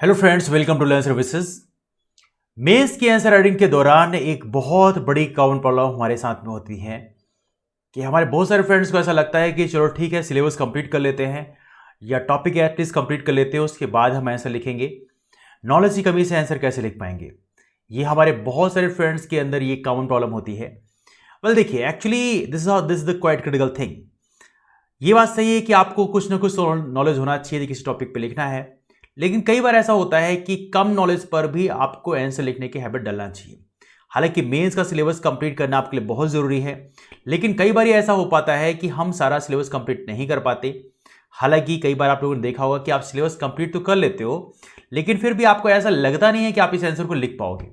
Hello friends, welcome to learn services. Mains की answer writing के दौरान एक बहुत बड़ी कॉमन प्रॉब्लम हमारे साथ में होती है कि हमारे बहुत सारे फ्रेंड्स को ऐसा लगता है कि चलो ठीक है, सिलेबस कंप्लीट कर लेते हैं या टॉपिक एटलीस्ट कंप्लीट कर लेते हैं, उसके बाद हम आंसर लिखेंगे। नॉलेज की कमी से आंसर कैसे लिख पाएंगे? ये हमारे बहुत सारे फ्रेंड्स के अंदर ये कॉमन प्रॉब्लम होती है। वेल देखिए, actually this is the quite critical thing. ये बात सही है कि आपको कुछ ना कुछ नॉलेज होना चाहिए, किसी टॉपिक पे लिखना है, लेकिन कई बार ऐसा होता है कि कम नॉलेज पर भी आपको आंसर लिखने की हैबिट डालना चाहिए। हालांकि मेंस का सिलेबस कंप्लीट करना आपके लिए बहुत ज़रूरी है, लेकिन कई बार ऐसा हो पाता है कि हम सारा सिलेबस कंप्लीट नहीं कर पाते। हालांकि कई बार आप लोगों ने देखा होगा कि आप सिलेबस कंप्लीट तो कर लेते हो, लेकिन फिर भी आपको ऐसा लगता नहीं है कि आप इस आंसर को लिख पाओगे,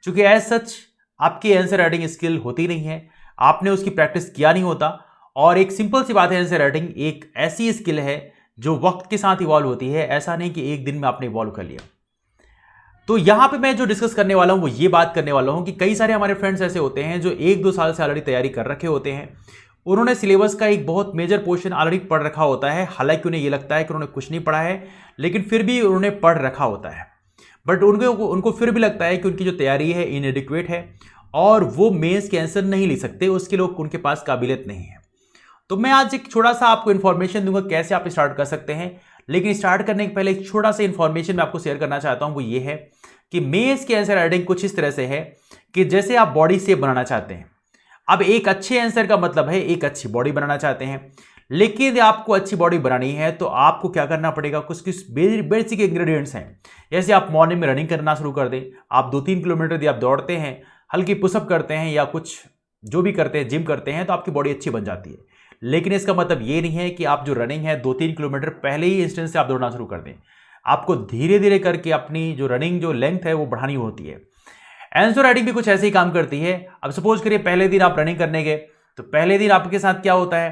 क्योंकि एज सच आपकी आंसर राइटिंग स्किल होती नहीं है, आपने उसकी प्रैक्टिस किया नहीं होता। और एक सिंपल सी बात है, आंसर राइटिंग एक ऐसी स्किल है जो वक्त के साथ इवॉल्व होती है। ऐसा नहीं कि एक दिन में आपने इवॉल्व कर लिया। तो यहां पे मैं जो डिस्कस करने वाला हूं वो ये बात करने वाला हूं कि कई सारे हमारे फ्रेंड्स ऐसे होते हैं जो 1-2 साल से ऑलरेडी तैयारी कर रखे होते हैं। उन्होंने सिलेबस का एक बहुत मेजर पोर्शन ऑलरेडी पढ़ रखा होता है। हालांकि उन्हें ये लगता है कि उन्होंने कुछ नहीं पढ़ा है, लेकिन फिर भी उन्होंने पढ़ रखा होता है। बट उनको फिर भी लगता है कि उनकी जो तैयारी है इनएडिक्वेट है और वो मेंस के आंसर नहीं लिख सकते, उसके लोग उनके पास काबिलियत नहीं है। तो मैं आज एक छोटा सा आपको इन्फॉर्मेशन दूंगा कैसे आप स्टार्ट कर सकते हैं। लेकिन स्टार्ट करने के पहले एक छोटा सा इन्फॉर्मेशन मैं आपको शेयर करना चाहता हूं, वो ये है कि मेंस की आंसर राइटिंग कुछ इस तरह से है कि जैसे आप बॉडी शेप बनाना चाहते हैं। अब एक अच्छे आंसर का मतलब है एक अच्छी बॉडी बनाना चाहते हैं, लेकिन यदि आपको अच्छी बॉडी बनानी है तो आपको क्या करना पड़ेगा, कुछ कुछ बेसिक इंग्रेडिएंट्स हैं। जैसे आप मॉर्निंग में रनिंग करना शुरू कर दें, आप 2-3 किलोमीटर यदि आप दौड़ते हैं, हल्की पुशअप करते हैं या कुछ जो भी करते हैं, जिम करते हैं, तो आपकी बॉडी अच्छी बन जाती है। लेकिन इसका मतलब ये नहीं है कि आप जो रनिंग है 2-3 किलोमीटर पहले ही इंस्टेंट से आप दौड़ना शुरू कर दें। आपको धीरे धीरे करके अपनी जो रनिंग जो लेंथ है वो बढ़ानी होती है। आंसर राइटिंग भी कुछ ऐसे ही काम करती है। अब सपोज करिए पहले दिन आप रनिंग करने गए, तो पहले दिन आपके साथ क्या होता है,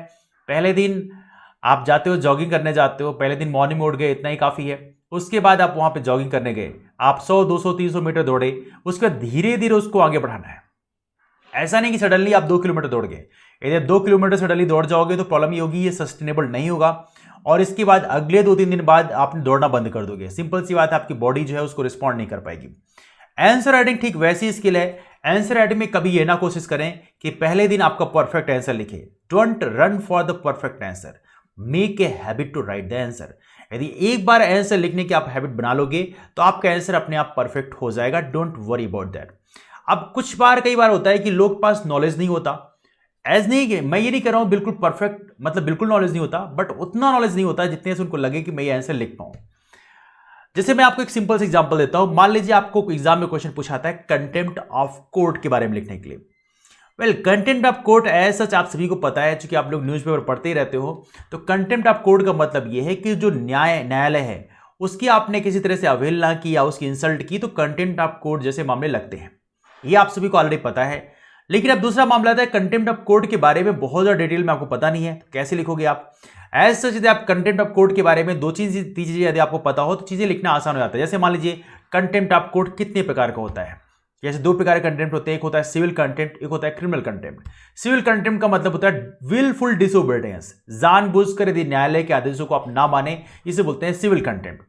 पहले दिन आप जाते हो जॉगिंग करने जाते हो, पहले दिन मॉर्निंग में उठ गए, इतना ही काफ़ी है। उसके बाद आप वहाँ पे जॉगिंग करने गए, आप 100-200-300 मीटर दौड़े, उसके बाद धीरे धीरे उसको आगे बढ़ाना है। ऐसा नहीं कि सडनली आप 2 किलोमीटर दौड़ गए। यदि आप 2 किलोमीटर सडनली दौड़ जाओगे तो प्रॉब्लम ये होगी, ये सस्टेनेबल नहीं होगा और इसके बाद अगले 2-3 दिन बाद आपने दौड़ना बंद कर दोगे। सिंपल सी बात है, आपकी बॉडी जो है उसको रिस्पॉन्ड नहीं कर पाएगी। आंसर राइटिंग ठीक वैसी स्किल है। आंसर राइटिंग में कभी ये ना कोशिश करें कि पहले दिन आपका परफेक्ट आंसर लिखे। Don't run for the perfect answer, make a habit to write the answer. यदि एक बार आंसर लिखने की आप हैबिट बना लोगे तो आपका आंसर अपने आप परफेक्ट हो जाएगा। Don't worry about that. अब कई बार होता है कि लोग पास नॉलेज नहीं होता। एज नहीं कि मैं ये नहीं कह रहा हूं बिल्कुल परफेक्ट, मतलब बिल्कुल नॉलेज नहीं होता, बट उतना नॉलेज नहीं होता जितने से उनको लगे कि मैं ये आंसर लिख पाऊं। जैसे मैं आपको एक सिंपल सा एग्जांपल देता हूं। मान लीजिए आपको एग्जाम में क्वेश्चन पूछाता है कंटेम्प्ट ऑफ कोर्ट के बारे में लिखने के लिए। Well, contempt of court as such आप सभी को पता है, चूंकि आप लोग न्यूज़पेपर पढ़ते ही रहते हो। तो कंटेम्प्ट ऑफ कोर्ट का मतलब यह है कि जो न्यायालय है उसकी आपने किसी तरह से अवहेलना की या उसकी इंसल्ट की, तो कंटेम्प्ट ऑफ कोर्ट जैसे मामले लगते हैं। ये आप सभी को ऑलरेडी पता है। लेकिन अब दूसरा मामला आता है कंटेम्प्ट ऑफ कोर्ट के बारे में बहुत ज्यादा डिटेल में आपको पता नहीं है, तो कैसे लिखोगे आप? एज सच यदि आप कंटेम्प्ट ऑफ कोर्ट के बारे में 2 तीन चीजें यदि आपको पता हो तो चीजें लिखना आसान हो जाता है। जैसे मान लीजिए कंटेम्प्ट ऑफ कोर्ट कितने प्रकार का होता है। जैसे 2 प्रकार के कंटेम्प्ट होते हैं, एक होता है सिविल कंटेम्प्ट, एक होता है क्रिमिनल कंटेम्प्ट। सिविल कंटेम्प्ट का मतलब होता है विलफुल डिसोबीडियंस, जानबूझकर यदि न्यायालय के आदेशों को आप ना माने, इसे बोलते हैं सिविल कंटेम्प्ट।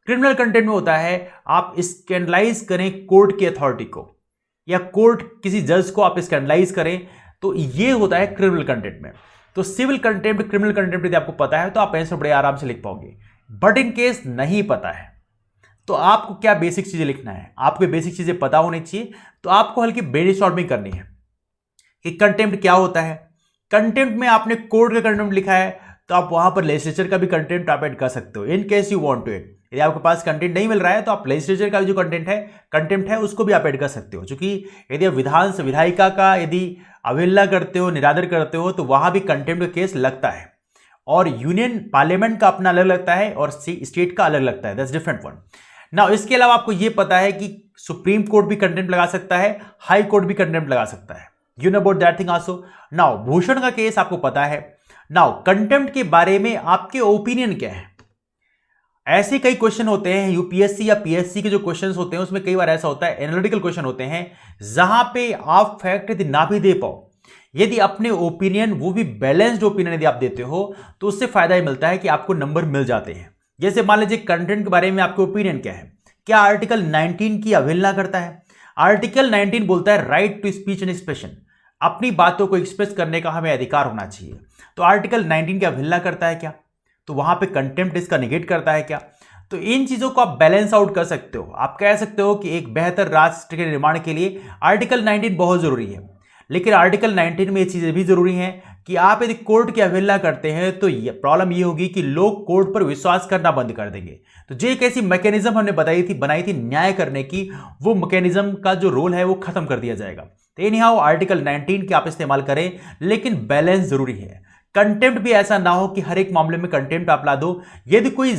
क्रिमिनल कंटेम्प्ट में होता है आप स्कैंडलाइज करें कोर्ट की अथॉरिटी को या कोर्ट किसी जज को आप स्कैंडलाइज करें, तो ये होता है क्रिमिनल कंटेम्प्ट में। तो सिविल कंटेम्प्ट, क्रिमिनल कंटेम्प्ट यदि आपको पता है तो आप आंसर बड़े आराम से लिख पाओगे। बट इन केस नहीं पता है तो आपको क्या बेसिक चीजें लिखना है, आपको बेसिक चीजें पता होनी चाहिए। तो आपको हल्की ब्रेनस्टॉर्मिंग करनी है कि कंटेम्प्ट क्या होता है। कंटेम्प्ट में आपने कोर्ट का कंटेम्प्ट लिखा है तो आप वहां पर लेजिस्लेचर का भी कंटेंट आप ऐड कर सकते हो, in case you want to add. यदि आपके पास कंटेंट नहीं मिल रहा है तो आप लेजिस्लेचर का जो कंटेंट है उसको भी आप ऐड कर सकते हो। क्योंकि यदि आप विधायिका का यदि अवहेलना करते हो, निरादर करते हो, तो वहां भी कंटेम्प्ट का केस लगता है। और यूनियन पार्लियामेंट का अपना अलग लगता है और स्टेट का अलग लगता है, दैट्स डिफरेंट वन। नाउ इसके अलावा आपको यह पता है कि सुप्रीम कोर्ट भी कंटेम्प्ट लगा सकता है, हाई कोर्ट भी कंटेम्प्ट लगा सकता है। You know about that thing also. Now Bhushan का केस आपको पता है। नाउ कंटेम्प्ट के बारे में आपके ओपिनियन क्या है? ऐसे कई क्वेश्चन होते हैं यूपीएससी या पीएससी के जो क्वेश्चंस होते हैं उसमें कई बार ऐसा होता है, एनालिटिकल क्वेश्चन होते हैं जहां पे आप फैक्ट यदि ना भी दे पाओ, यदि अपने ओपिनियन, वो भी बैलेंस्ड ओपिनियन यदि आप देते हो तो उससे फायदा ही मिलता है कि आपको नंबर मिल जाते हैं। जैसे मान लीजिए कंटेंट के बारे में आपके ओपिनियन क्या है, क्या आर्टिकल 19 की अवहेलना करता है? आर्टिकल 19 बोलता है right to speech and expression, अपनी बातों को एक्सप्रेस करने का हमें अधिकार होना चाहिए। तो आर्टिकल 19 की अवहेलना करता है क्या? तो वहां पे कंटेम्प्ट इसका निगेट करता है क्या? तो इन चीजों को आप बैलेंस आउट कर सकते हो। आप कह सकते हो कि एक बेहतर राष्ट्र के निर्माण के लिए आर्टिकल 19 बहुत जरूरी है, लेकिन आर्टिकल 19 में ये चीजें भी जरूरी हैं कि आप यदि कोर्ट की अवहेलना करते हैं तो ये प्रॉब्लम ये होगी कि लोग कोर्ट पर विश्वास करना बंद कर देंगे। तो जो एक ऐसी मैकेनिज्म हमने बनाई थी न्याय करने की, वो मैकेनिज्म का जो रोल है वो खत्म कर दिया जाएगा। तो एनीहाउ आर्टिकल 19 की आप इस्तेमाल करें, लेकिन बैलेंस जरूरी है। कंटेम्प्ट भी ऐसा ना हो कि हर एक मामले में कंटेम्प्ट आप ला दो। यदि कोई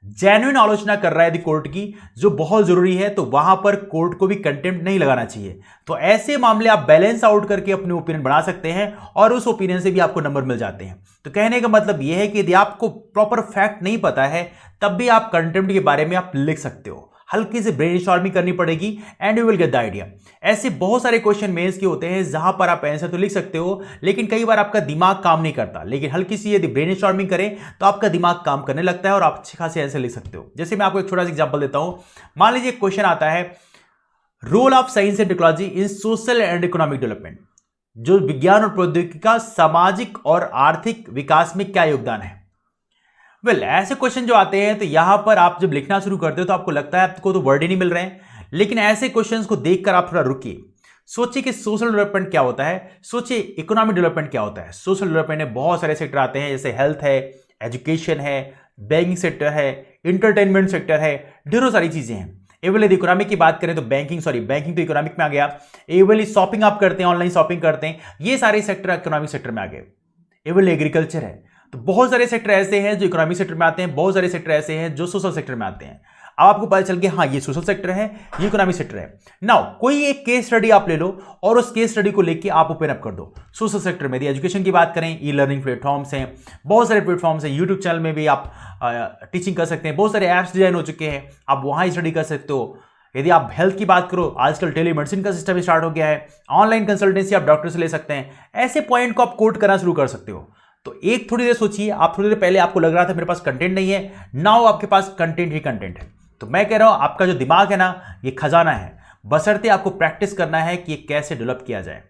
जेन्युइन आलोचना कर रहा है यदि कोर्ट की, जो बहुत जरूरी है, तो वहां पर कोर्ट को भी कंटेम्प्ट नहीं लगाना चाहिए। तो ऐसे मामले आप बैलेंस आउट करके अपने ओपिनियन बना सकते हैं और उस ओपिनियन से भी आपको नंबर मिल जाते हैं। तो कहने का मतलब यह है कि यदि आपको प्रॉपर फैक्ट नहीं पता है तब भी आप कंटेम्प्ट के बारे में आप लिख सकते हो, हल्की से ब्रेनस्टॉर्मिंग करनी पड़ेगी and you will get the idea. ऐसे बहुत सारे क्वेश्चन मेंस के होते हैं जहां पर आप आंसर तो लिख सकते हो, लेकिन कई बार आपका दिमाग काम नहीं करता। लेकिन हल्की सी यदि ब्रेनस्टॉर्मिंग करें तो आपका दिमाग काम करने लगता है और आप अच्छे खासे आंसर लिख सकते हो। जैसे मैं आपको एक छोटा सा एग्जांपल देता हूं। मान लीजिए क्वेश्चन आता है, role of science and technology in social and economic development, जो विज्ञान और प्रौद्योगिकी का सामाजिक और आर्थिक विकास में क्या योगदान है। ऐसे क्वेश्चन जो आते हैं तो यहां पर आप जब लिखना शुरू करते हो तो आपको लगता है आपको तो वर्ड ही नहीं मिल रहे हैं, लेकिन ऐसे क्वेश्चंस को देखकर आप थोड़ा रुकिए, सोचिए कि सोशल डेवलपमेंट क्या होता है, सोचिए इकोनॉमिक डेवलपमेंट क्या होता है। सोशल डेवलपमेंट में बहुत सारे सेक्टर आते हैं, जैसे हेल्थ है, एजुकेशन है, बैंकिंग सेक्टर है, इंटरटेनमेंट सेक्टर है, ढेरों सारी चीजें हैं। एवल यदि इकोनॉमिक की बात करें तो बैंकिंग तो इकोनॉमिक में आ गया। एवल शॉपिंग आप करते हैं, ऑनलाइन शॉपिंग करते हैं, ये सारे सेक्टर इकोनॉमिक सेक्टर में आ गए। एवल एग्रीकल्चर है। तो बहुत सारे सेक्टर ऐसे हैं जो इकोनॉमिक सेक्टर में आते हैं, बहुत सारे सेक्टर ऐसे हैं जो सोशल सेक्टर में आते हैं। अब आपको पता चल गया हाँ ये सोशल सेक्टर है, ये इकोनॉमिक सेक्टर है। नाउ कोई एक केस स्टडी आप ले लो और उस केस स्टडी को लेके आप ओपन अप कर दो। सोशल सेक्टर में एजुकेशन की बात करें, ई लर्निंग प्लेटफॉर्म्स हैं, बहुत सारे प्लेटफॉर्म्स हैं, यूट्यूब चैनल में भी आप टीचिंग कर सकते हैं, बहुत सारे ऐप्स डिजाइन हो चुके हैं, आप वहां स्टडी कर सकते हो। यदि आप हेल्थ की बात करो, आजकल टेली मेडिसिन का सिस्टम स्टार्ट हो गया है, ऑनलाइन कंसल्टेंसी आप डॉक्टर से ले सकते हैं। ऐसे पॉइंट को आप कोट करना शुरू कर सकते हो। तो एक थोड़ी देर सोचिए, आप थोड़ी देर पहले आपको लग रहा था मेरे पास कंटेंट नहीं है, नाउ आपके पास कंटेंट ही कंटेंट है। तो मैं कह रहा हूं आपका जो दिमाग है ना, ये खजाना है, बशर्ते आपको प्रैक्टिस करना है कि ये कैसे डेवलप किया जाए।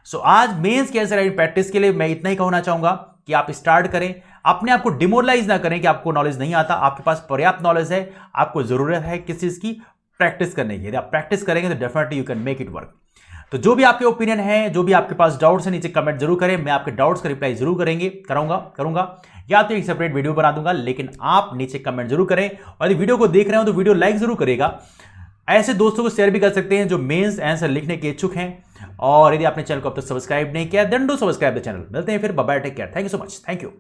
सो आज मेंस के आंसर प्रैक्टिस के लिए मैं इतना ही कहना चाहूंगा कि आप स्टार्ट करें, अपने आप को डिमोरलाइज ना करें कि आपको नॉलेज नहीं आता। आपके पास पर्याप्त नॉलेज है, आपको जरूरत है किस चीज की, प्रैक्टिस करने की। यदि आप प्रैक्टिस करेंगे तो definitely you can make it work. तो जो भी आपके ओपिनियन है, जो भी आपके पास डाउट्स है, नीचे कमेंट जरूर करें, मैं आपके डाउट्स का रिप्लाई जरूर करूंगा, या तो एक सेपरेट वीडियो बना दूंगा, लेकिन आप नीचे कमेंट जरूर करें। और यदि वीडियो को देख रहे हो तो वीडियो लाइक जरूर करेगा। ऐसे दोस्तों को शेयर भी कर सकते हैं जो मेंस आंसर लिखने के इच्छुक हैं। और यदि आपने चैनल को अब तक सब्सक्राइब नहीं किया, then do subscribe the channel. मिलते हैं फिर, bye bye, take care, thank you so much, thank you.